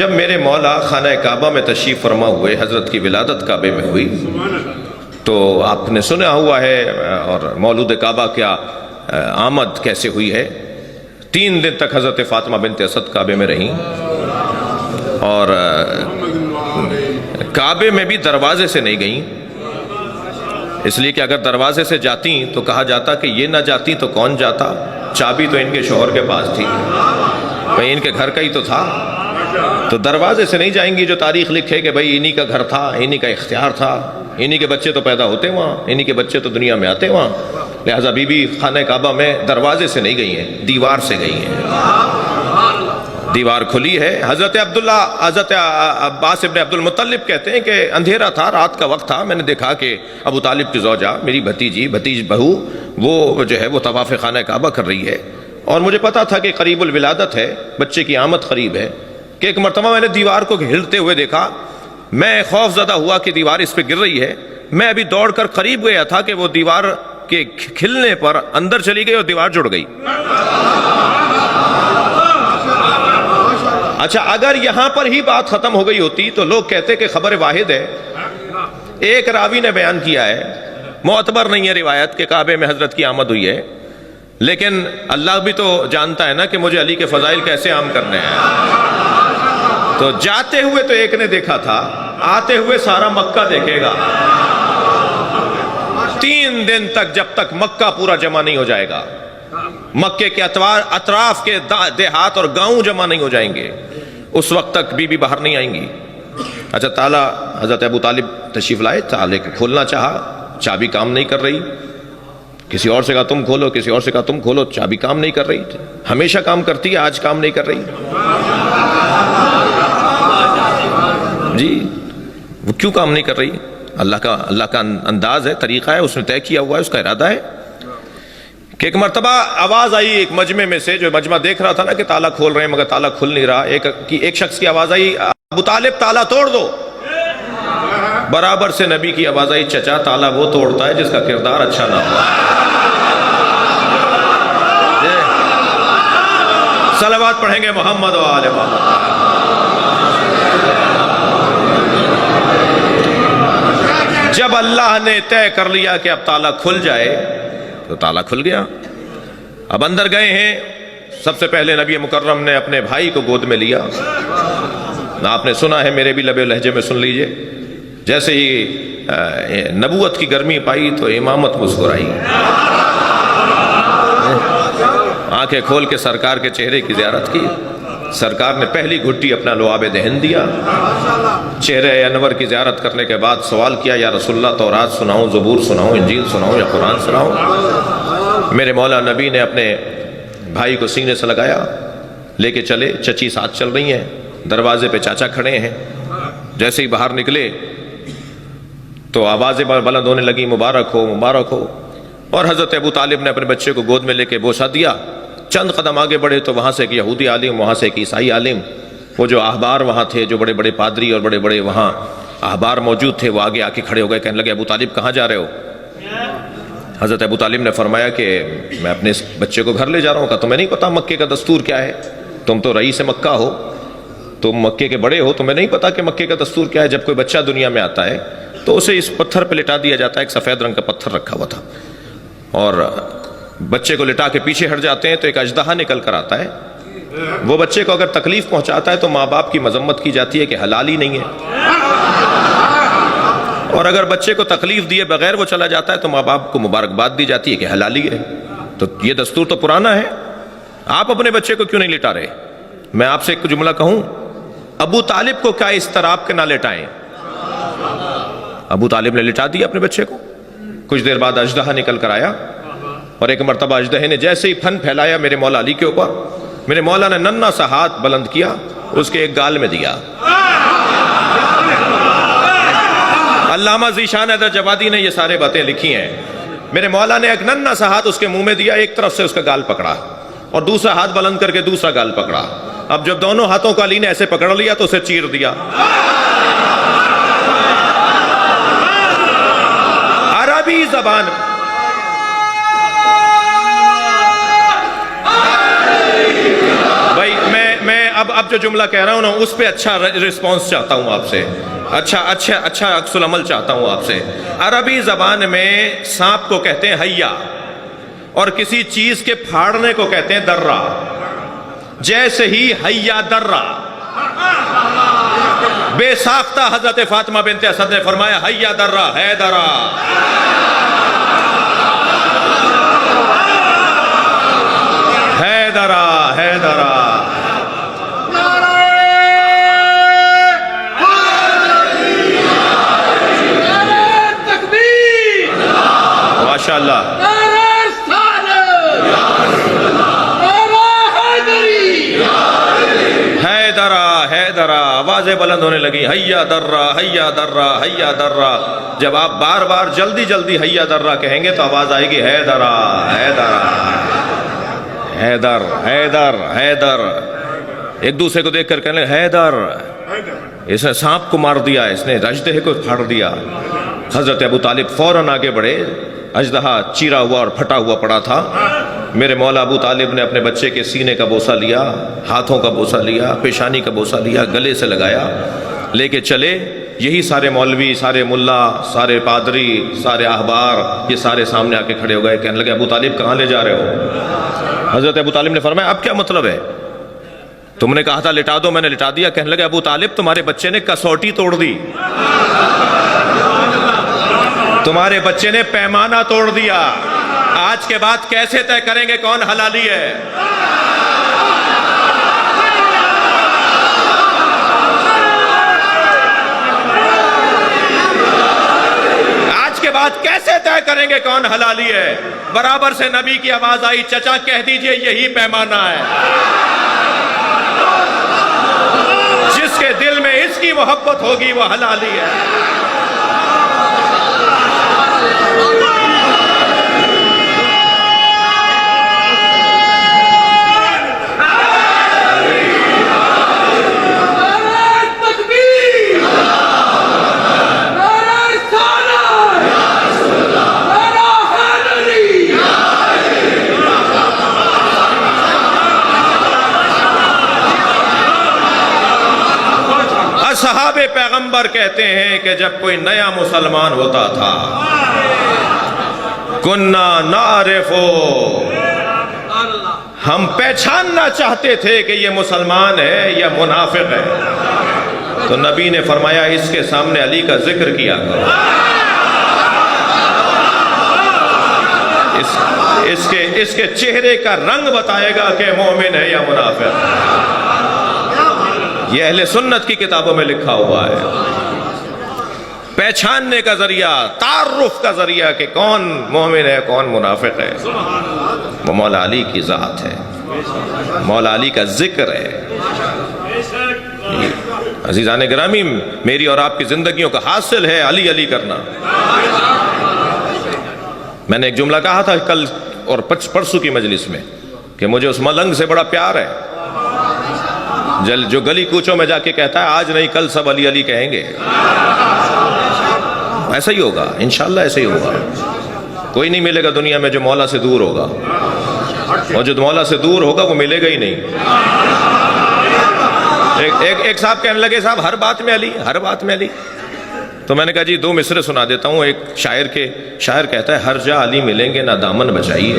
جب میرے مولا خانہ کعبہ میں تشریف فرما ہوئے، حضرت کی ولادت کعبے میں ہوئی، تو آپ نے سنا ہوا ہے اور مولود کعبہ کیا آمد کیسے ہوئی ہے۔ 3 دن تک حضرت فاطمہ بنت اسد کعبے میں رہیں، اور کعبے میں بھی دروازے سے نہیں گئیں، اس لیے کہ اگر دروازے سے جاتی تو کہا جاتا کہ یہ نہ جاتی تو کون جاتا، چابی تو ان کے شوہر کے پاس تھی، کہیں ان کے گھر کا ہی تو تھا، تو دروازے سے نہیں جائیں گی جو تاریخ لکھے کہ بھئی انہی کا گھر تھا، انہی کا اختیار تھا، انہی کے بچے تو پیدا ہوتے وہاں، انہی کے بچے تو دنیا میں آتے وہاں۔ لہٰذا بی بی خانہ کعبہ میں دروازے سے نہیں گئی ہیں، دیوار سے گئی ہیں، دیوار کھلی ہے۔ حضرت عباس ابن عبد المطلب کہتے ہیں کہ اندھیرا تھا، رات کا وقت تھا، میں نے دیکھا کہ ابو طالب کی زوجہ میری بھتیج بہو وہ جو ہے وہ طواف خانہ کعبہ کر رہی ہے، اور مجھے پتا تھا کہ قریب الولادت ہے، بچے کی آمد قریب ہے، کہ ایک مرتبہ میں نے دیوار کو ہلتے ہوئے دیکھا، میں خوف زدہ ہوا کہ دیوار اس پہ گر رہی ہے، میں ابھی دوڑ کر قریب گیا تھا کہ وہ دیوار کے کھلنے پر اندر چلی گئی اور دیوار جڑ گئی۔ اچھا، اگر یہاں پر ہی بات ختم ہو گئی ہوتی تو لوگ کہتے کہ خبر واحد ہے، ایک راوی نے بیان کیا ہے، معتبر نہیں ہے روایت کہ کعبے میں حضرت کی آمد ہوئی ہے، لیکن اللہ بھی تو جانتا ہے نا کہ مجھے علی کے فضائل کیسے عام کرنے ہیں۔ تو جاتے ہوئے تو ایک نے دیکھا تھا، آتے ہوئے سارا مکہ دیکھے گا۔ 3 دن تک جب تک مکہ پورا جمع نہیں ہو جائے گا، مکے کے اطراف کے دیہات اور گاؤں جمع نہیں ہو جائیں گے، اس وقت تک بی بی باہر نہیں آئیں گی۔ اچھا، تالا حضرت ابو طالب تشریف لائے، تالے کو کھولنا چاہا، چابی کام نہیں کر رہی، کسی اور سے کہا تم کھولو، کسی اور سے کہا تم کھولو، چابی کام نہیں کر رہی، ہمیشہ کام کرتی ہے، آج کام نہیں کر رہی۔ جی، وہ کیوں کام نہیں کر رہی؟ اللہ کا انداز ہے، طریقہ ہے، اس نے طے کیا ہوا ہے، اس کا ارادہ ہے۔ کہ ایک مرتبہ آواز آئی ایک مجمع میں سے، جو مجمع دیکھ رہا تھا نا کہ تالا کھول رہے ہیں مگر تالا کھل نہیں رہا، ایک شخص کی آواز آئی، ابو طالب تالا توڑ دو۔ برابر سے نبی کی آواز آئی، چچا تالا وہ توڑتا ہے جس کا کردار اچھا نہ ہو۔ صلوات پڑھیں گے محمد و آل محمد۔ جب اللہ نے طے کر لیا کہ اب تالا کھل جائے تو تالا کھل گیا۔ اب اندر گئے ہیں، سب سے پہلے نبی مکرم نے اپنے بھائی کو گود میں لیا۔ آپ نے سنا ہے، میرے بھی لبے لہجے میں سن لیجئے، جیسے ہی نبوت کی گرمی پائی تو امامت مسکرائی، آنکھیں کھول کے سرکار کے چہرے کی زیارت کی۔ سرکار نے پہلی گھٹی اپنا لعاب دہن دیا، چہرے انور کی زیارت کرنے کے بعد سوال کیا، یا رسول اللہ تورات سناؤں، زبور سناؤں، انجیل سناؤں یا قرآن سناؤں؟ میرے مولا نبی نے اپنے بھائی کو سینے سے لگایا، لے کے چلے، چچی ساتھ چل رہی ہیں، دروازے پہ چاچا کھڑے ہیں۔ جیسے ہی باہر نکلے تو آوازیں بلند ہونے لگی، مبارک ہو مبارک ہو، اور حضرت ابو طالب نے اپنے بچے کو گود میں لے کے بوسہ دیا۔ چند قدم آگے بڑھے تو وہاں سے ایک یہودی عالم، وہاں سے ایک عیسائی عالم، وہ جو احبار وہاں تھے، جو بڑے بڑے پادری اور بڑے بڑے وہاں احبار موجود تھے، وہ آگے آ کے کھڑے ہو گئے، کہنے لگے ابو طالب کہاں جا رہے ہو؟ حضرت ابو طالب نے فرمایا کہ میں اپنے اس بچے کو گھر لے جا رہا ہوں۔ کہا تمہیں نہیں پتا مکے کا دستور کیا ہے؟ تم تو رئیس مکہ ہو، تم مکے کے بڑے ہو، تمہیں نہیں پتا کہ مکے کا دستور کیا ہے؟ جب کوئی بچہ دنیا میں آتا ہے تو اسے اس پتھر پہ لٹا دیا جاتا ہے، ایک سفید رنگ کا پتھر رکھا ہوا تھا، اور بچے کو لٹا کے پیچھے ہٹ جاتے ہیں تو ایک اژدہا نکل کر آتا ہے، وہ بچے کو اگر تکلیف پہنچاتا ہے تو ماں باپ کی مذمت کی جاتی ہے کہ حلال ہی نہیں ہے، اور اگر بچے کو تکلیف دیے بغیر وہ چلا جاتا ہے تو ماں باپ کو مبارکباد دی جاتی ہے کہ حلال ہی ہے۔ تو یہ دستور تو پرانا ہے، آپ اپنے بچے کو کیوں نہیں لٹا رہے؟ میں آپ سے ایک جملہ کہوں، ابو طالب کو کیا اس طرح آپ کے نہ لٹائیں؟ ابو طالب نے لٹا دیا اپنے بچے کو۔ کچھ دیر بعد اژدہا نکل کر آیا، اور ایک مرتبہ اژدہے نے جیسے ہی پھن پھیلایا میرے مولا علی کے اوپر، میرے مولا نے ننھا سا ہاتھ بلند کیا، اس کے ایک گال میں دیا۔ علامہ ذیشان حیدر جوادی نے یہ سارے باتیں لکھی ہیں۔ میرے مولا نے ایک ننھا سا ہاتھ اس کے منہ میں دیا، ایک طرف سے اس کا گال پکڑا اور دوسرا ہاتھ بلند کر کے دوسرا گال پکڑا۔ اب جب دونوں ہاتھوں کو علی نے ایسے پکڑ لیا تو اسے چیر دیا۔ عربی زبان بھائی، میں اب جو جملہ کہہ رہا ہوں نا اس پہ اچھا رسپانس چاہتا ہوں آپ سے، اچھا عکس العمل چاہتا ہوں آپ سے۔ عربی زبان میں سانپ کو کہتے ہیں حیا، اور کسی چیز کے پھاڑنے کو کہتے ہیں درہ۔ جیسے ہی حیا درہ بے ساختہ حضرت فاطمہ بنت اسد نے فرمایا حیا درہ ہے درہ، ہے درہ ہے درہ۔ ماشاءاللہ حیدرہ، آوازیں بلند ہونے لگی، حیا درہ حیا درہ حیا درہ۔ جب آپ بار بار جلدی جلدی حیا درہ کہیں گے تو آواز آئے گی حیدرہ حیدرہ حیدر حیدر حیدر۔ ایک دوسرے کو دیکھ کر کہنے لگے حیدر، اس نے سانپ کو مار دیا، اس نے اژدہے کو پھاڑ دیا۔ حضرت ابو طالب فوراً آگے بڑھے، اژدہا چیرا ہوا اور پھٹا ہوا پڑا تھا۔ میرے مولا ابو طالب نے اپنے بچے کے سینے کا بوسہ لیا، ہاتھوں کا بوسہ لیا، پیشانی کا بوسہ لیا، گلے سے لگایا، لے کے چلے۔ یہی سارے مولوی، سارے ملا، سارے پادری، سارے احبار، یہ سارے سامنے آ کے کھڑے ہو گئے، کہنے لگے ابو طالب کہاں لے جا رہے ہو؟ حضرت ابو طالب نے فرمایا اب کیا مطلب ہے؟ تم نے کہا تھا لٹا دو، میں نے لٹا دیا۔ کہنے لگے ابو طالب تمہارے بچے نے کسوٹی توڑ دی، تمہارے بچے نے پیمانہ توڑ دیا، آج کے بعد کیسے طے کریں گے کون حلالی ہے؟ آج کے بعد کیسے طے کریں گے کون حلالی ہے؟ برابر سے نبی کی آواز آئی، چچا کہہ دیجئے یہی پیمانہ ہے، جس کے دل میں اس کی محبت ہوگی وہ حلالی ہے۔ صحاب پیغمبر کہتے ہیں کہ جب کوئی نیا مسلمان ہوتا تھا، کننا نعرفو، ہم پہچاننا چاہتے تھے کہ یہ مسلمان ہے یا منافق ہے، تو نبی نے فرمایا اس کے سامنے علی کا ذکر کیا کرو، اس کے چہرے کا رنگ بتائے گا کہ مومن ہے یا منافق ہے۔ یہ اہل سنت کی کتابوں میں لکھا ہوا ہے، پہچاننے کا ذریعہ، تعارف کا ذریعہ کہ کون مومن ہے کون منافق ہے، وہ مولا علی کی ذات ہے، مولا علی کا ذکر ہے۔ عزیزان گرامی، میری اور آپ کی زندگیوں کا حاصل ہے علی علی کرنا۔ میں نے ایک جملہ کہا تھا کل اور پرسوں کی مجلس میں کہ مجھے اس ملنگ سے بڑا پیار ہے جو گلی کوچوں میں جا کے کہتا ہے آج نہیں کل سب علی علی کہیں گے۔ ایسا ہی ہوگا انشاءاللہ، ایسا ہی ہوگا۔ کوئی نہیں ملے گا دنیا میں جو مولا سے دور ہوگا، اور جو مولا سے دور ہوگا وہ ملے گا ہی نہیں۔ ایک صاحب کہنے لگے صاحب ہر بات میں علی، ہر بات میں علی۔ تو میں نے کہا جی دو مصرے سنا دیتا ہوں۔ ایک شاعر کہتا ہے ہر جا علی ملیں گے نہ دامن بچائیے،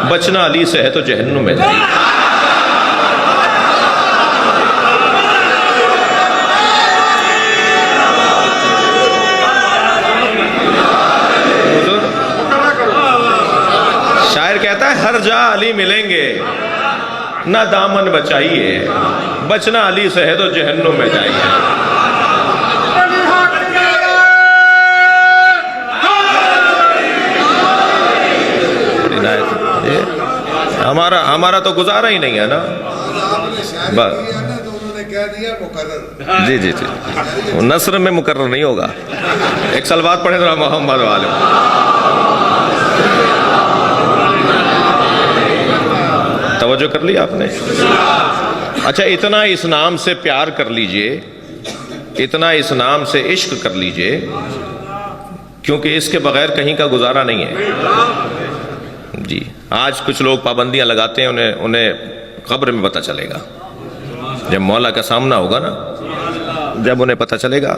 بچنا علی سے ہے تو جہنم میں جائیے۔ ہر جا علی ملیں گے نہ دامن بچائیے، بچنا علی سے ہے تو جہنم میں جائیے۔ ہمارا تو گزارا ہی نہیں ہے نا، بس جی جی جی، نثر میں مقرر نہیں ہوگا۔ ایک صلوات پڑھیں ذرا محمد والے۔ توجہ کر لی آپ نے؟ اچھا، اتنا اس نام سے پیار کر لیجئے، اتنا اس نام سے عشق کر لیجئے، کیونکہ اس کے بغیر کہیں کا گزارا نہیں ہے۔ جی، آج کچھ لوگ پابندیاں لگاتے ہیں، انہیں قبر میں پتہ چلے گا۔ جب مولا کا سامنا ہوگا نا، جب انہیں پتہ چلے گا